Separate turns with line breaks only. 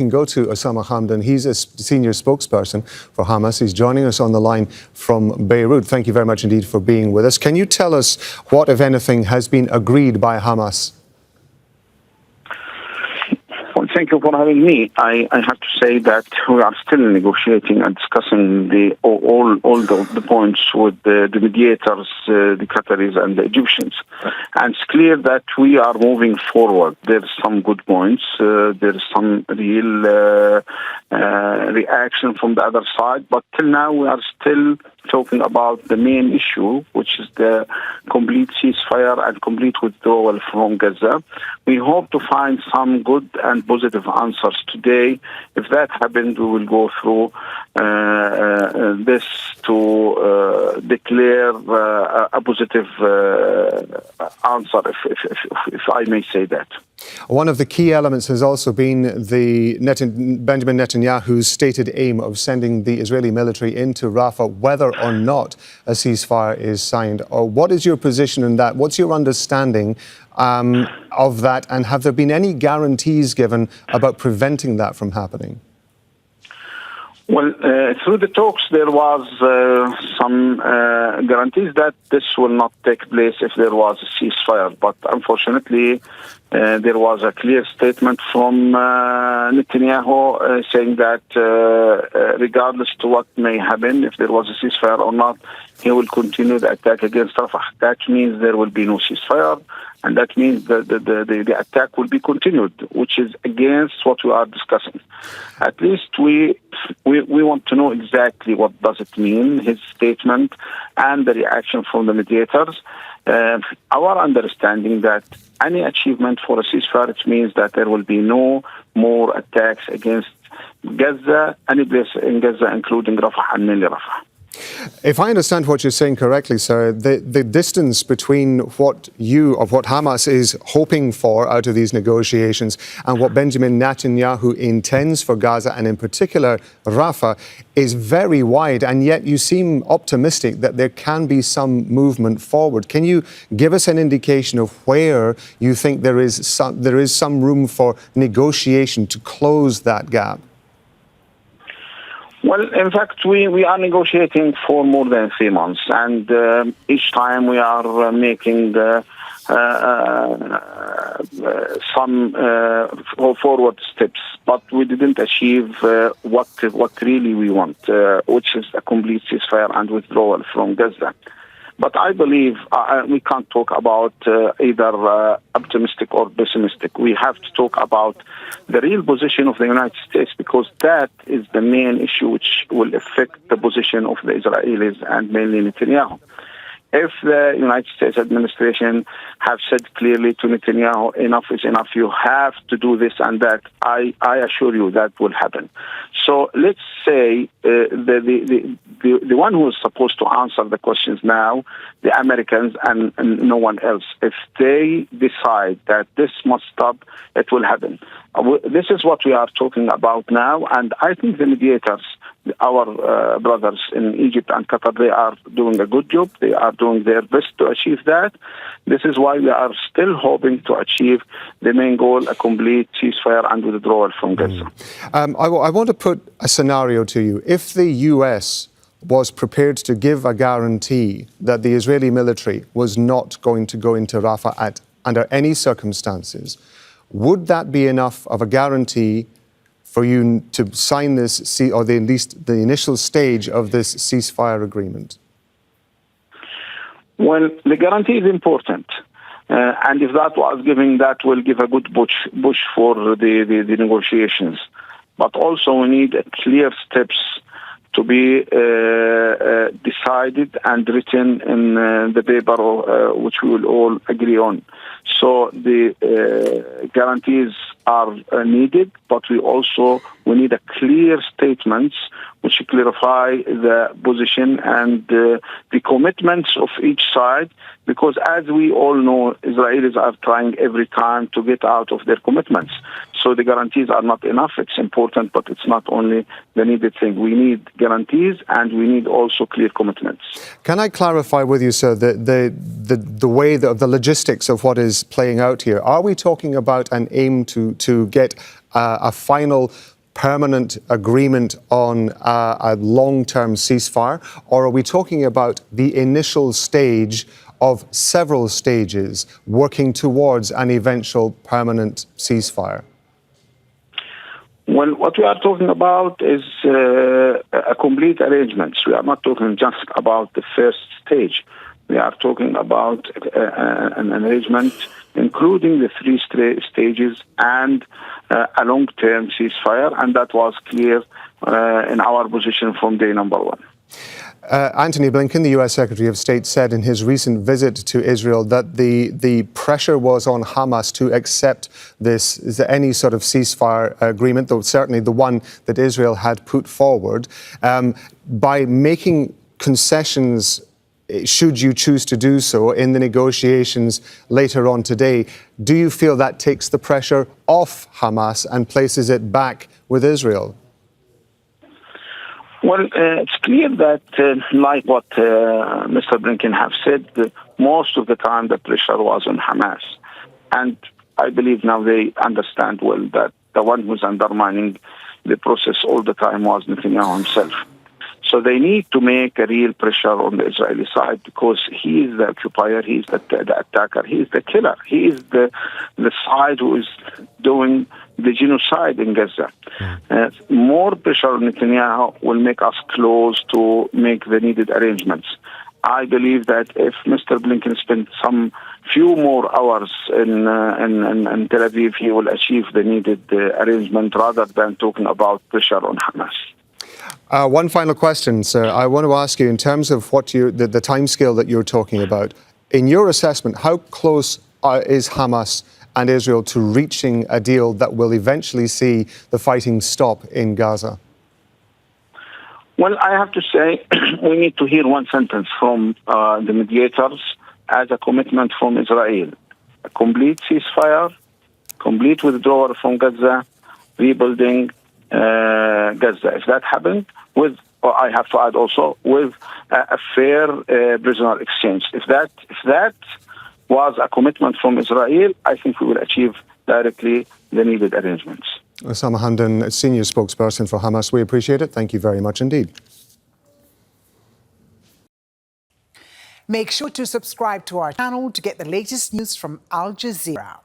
can go to Osama Hamdan. He's a senior spokesperson for Hamas. He's joining us on the line from Beirut. Thank you very much indeed for being with us. Can you tell us what, if anything, has been agreed by Hamas?
Well, thank you for having me. I have to say that we are still negotiating and discussing all the points with the mediators, the Qataris and the Egyptians. And it's clear that we are moving forward. There's some good points. There's some real reaction from the other side. But till now, we are still talking about the main issue, which is the complete ceasefire and complete withdrawal from Gaza. We hope to find some good and positive answers today. If that happens, we will go through this to declare a positive answer, if I may say that.
One of the key elements has also been the Benjamin Netanyahu's stated aim of sending the Israeli military into Rafah, whether or not a ceasefire is signed. Or what is your position in that? What's your understanding of that? And have there been any guarantees given about preventing that from happening?
Well, through the talks, there was some guarantees that this will not take place if there was a ceasefire. But unfortunately, there was a clear statement from Netanyahu saying that regardless to what may happen, if there was a ceasefire or not, he will continue the attack against Rafah. That means there will be no ceasefire, and that means the attack will be continued, which is against what we are discussing. At least we want to know exactly what does it mean, his statement, and the reaction from the mediators. Our understanding that any achievement for a ceasefire, it means that there will be no more attacks against Gaza, any place in Gaza, including Rafah and mainly Rafah.
If I understand what you're saying correctly, sir, the distance between what Hamas is hoping for out of these negotiations and what Benjamin Netanyahu intends for Gaza, and in particular Rafah, is very wide, and yet you seem optimistic that there can be some movement forward. Can you give us an indication of where you think there is some room for negotiation to close that gap?
Well, in fact, we are negotiating for more than 3 months, and each time we are making some forward steps, but we didn't achieve what really we want, which is a complete ceasefire and withdrawal from Gaza. But I believe we can't talk about either optimistic or pessimistic. We have to talk about the real position of the United States, because that is the main issue which will affect the position of the Israelis and mainly Netanyahu. If the United States administration have said clearly to Netanyahu, enough is enough, you have to do this and that, I assure you that will happen. So let's say the one who is supposed to answer the questions now, the Americans and no one else, if they decide that this must stop, it will happen. This is what we are talking about now, and I think the mediators, our brothers in Egypt and Qatar, they are doing a good job. They are doing their best to achieve that. This is why we are still hoping to achieve the main goal, a complete ceasefire and withdrawal from Gaza.
I want to put a scenario to you. If the US was prepared to give a guarantee that the Israeli military was not going to go into Rafah under any circumstances, would that be enough of a guarantee for you to sign this, or at least the initial stage of this ceasefire agreement? Well,
the guarantee is important. And if that was given, that will give a good push for the negotiations. But also we need clear steps to be decided and written in the paper which we will all agree on. So the guarantees are needed, but we need a clear statements which clarify the position and the commitments of each side, because as we all know, Israelis are trying every time to get out of their commitments. So the guarantees are not enough. It's important, but it's not only the needed thing. We need guarantees and we need also clear commitments.
Can I clarify with you, sir, the way, the logistics of what is playing out here? Are we talking about an aim to get a final permanent agreement on a long-term ceasefire, or are we talking about the initial stage of several stages working towards an eventual permanent ceasefire?
Well, what we are talking about is a complete arrangement. We are not talking just about the first stage. We are talking about an arrangement including the three stages and a long-term ceasefire, and that was clear in our position from day number one.
Antony Blinken, the US Secretary of State, said in his recent visit to Israel that the pressure was on Hamas to accept any sort of ceasefire agreement, though certainly the one that Israel had put forward, by making concessions, should you choose to do so, in the negotiations later on today. Do you feel that takes the pressure off Hamas and places it back with Israel?
Well, it's clear that, like what Mr. Blinken have said, most of the time the pressure was on Hamas. And I believe now they understand well that the one who's undermining the process all the time was Netanyahu himself. So they need to make a real pressure on the Israeli side, because he is the occupier, he is the attacker, he is the killer, he is the side who is doing the genocide in Gaza. More pressure on Netanyahu will make us close to make the needed arrangements. I believe that if Mr. Blinken spent some few more hours in Tel Aviv, he will achieve the needed arrangement rather than talking about pressure on Hamas.
One final question, sir. I want to ask you, in terms of what the timescale that you're talking about, in your assessment, how close is Hamas and Israel to reaching a deal that will eventually see the fighting stop in Gaza?
Well, I have to say, we need to hear one sentence from the mediators as a commitment from Israel. A complete ceasefire, complete withdrawal from Gaza, rebuilding Gaza. If that happened, I have to add also, with a fair prisoner exchange. If that was a commitment from Israel, I think we will achieve directly the needed arrangements.
Osama Hamdan, Senior Spokesperson for Hamas, we appreciate it. Thank you very much indeed.
Make sure to subscribe to our channel to get the latest news from Al Jazeera.